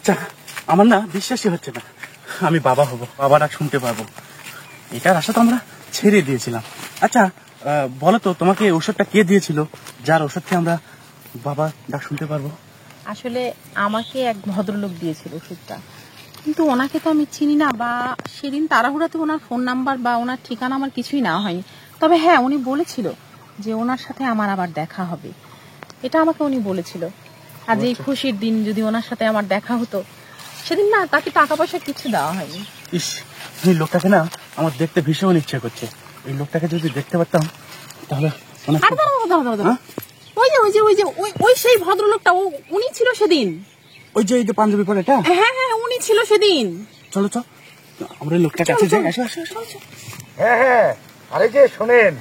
আচ্ছা, আমার না বিশ্বাসই হচ্ছে না আমি বাবা হব, বাবা ডাক শুনতে পারবো। এটার আশা তো আমরা ছেড়ে দিয়েছিলাম। আচ্ছা বলো তো, তোমাকে ওষুধটা কে দিয়েছিল যার ওষুধ খেয়ে আমরা বাবা ডাক শুনতে পারবো? আসলে আমাকে এক ভদ্রলোক দিয়েছিল ওষুধটা, কিন্তু ওনাকে তো আমি চিনি না, বা সেদিন তাড়াহুড়াতে ওনার ফোন নাম্বার বা ওনার ঠিকানা আমার কিছুই নেওয়া হয়নি। তবে হ্যাঁ, উনি বলেছিল যে ওনার সাথে আমার আবার দেখা হবে, এটা আমাকে উনি বলেছিল। আজ এই খুশির দিন যদি ওনার সাথে আমার দেখা হতো। সেদিন না তাকে টাকা পয়সা কিছু দেওয়া হয়নি। ইস, এই লোকটাকে না আমার দেখতে ভীষণ ইচ্ছে করছে। এই লোকটাকে যদি দেখতে পারতাম তাহলে ওই সেই ভদ্রলোকটা, উনি ছিল সেদিন। ওই যে পাঞ্জাবি পরে এটা? হ্যাঁ হ্যাঁ, উনি ছিল সেদিন। চলো চলো, আমরা লোকটার কাছে যাই। আসো আসো আসো। হ্যাঁ হ্যাঁ, আরে যে শোনেন,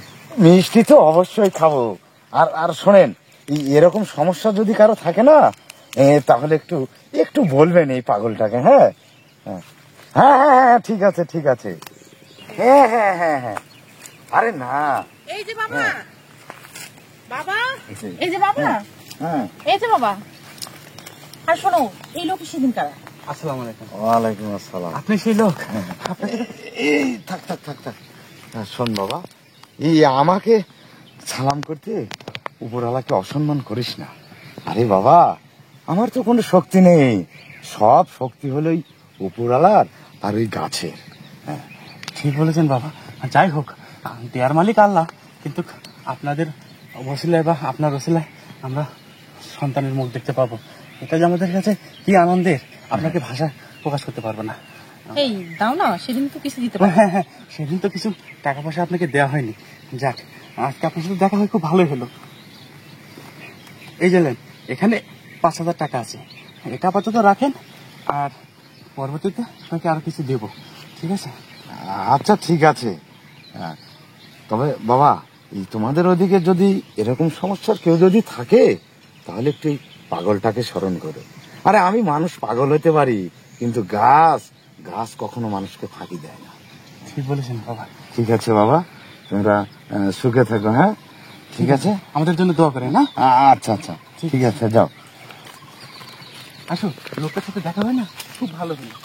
মিষ্টি তো অবশ্যই খাবো। আর আর শোনেন, এরকম সমস্যা যদি কারো থাকে না, তাহলে একটু একটু বলবেন এই পাগলটাকে। হ্যাঁ হ্যাঁ হ্যাঁ হ্যাঁ হ্যাঁ, ঠিক আছে ঠিক আছে। হ্যাঁ হ্যাঁ হ্যাঁ হ্যাঁ, আরে না, এই যে বাবা, বাবা, এই যে বাবা, হ্যাঁ এই যে বাবা। আর শোনো, এই লোক সেদিন কারা? আসসালামু আলাইকুম। ওয়ালাইকুম আসসালাম। আপনি সেই লোক? এই থাক থাক থাক থাক, শোন বাবা, এই আমাকে সালাম করতে উপরওয়ালাকে অসম্মান করিস না। আরে বাবা, আমার তো কোনো শক্তি নেই, সব শক্তি হলো উপরওয়ালার আর ওই গাছের। ঠিক বলেছেন বাবা। যাই হোক, দেয়ার মালিক আল্লাহ, কিন্তু আপনাদের ওসিলায় বা আপনার ওসিলায় আমরা সন্তানের মুখ দেখতে পাবো, এটা যে আমাদের কাছে কি আনন্দের, আপনাকে ভাষা প্রকাশ করতে পারবো না। এই দাও না, সেদিন তো কিছু দিতে পারো। হ্যাঁ হ্যাঁ, সেদিন তো কিছু টাকা পয়সা আপনাকে দেওয়া হয়নি। যাক, আজকে আপনার সাথে দেখা হয় খুব ভালোই হলো। এই যে এখানে 5,000 টাকা আছে, এটা আপাতত রাখেন, আর পরবর্তীতে আপনাকে আরো কিছু দেবো, ঠিক আছে? আচ্ছা ঠিক আছে। তবে বাবা, এই তোমাদের ওদিকে যদি এরকম সমস্যার কেউ যদি থাকে, তাহলে একটু এই পাগলটাকে স্মরণ করো। আরে আমি মানুষ পাগল হতে পারি, কিন্তু গাছ গাছ কখনো মানুষকে ফাঁকি দেয় না। ঠিক বলেছেন বাবা। ঠিক আছে বাবা, তোমরা সুখে থাকো। হ্যাঁ ঠিক আছে, আমাদের জন্য দোয়া করেন। না আচ্ছা আচ্ছা ঠিক আছে, যাও। আসো, লোকটার সাথে দেখা হয় না, খুব ভালো হলো।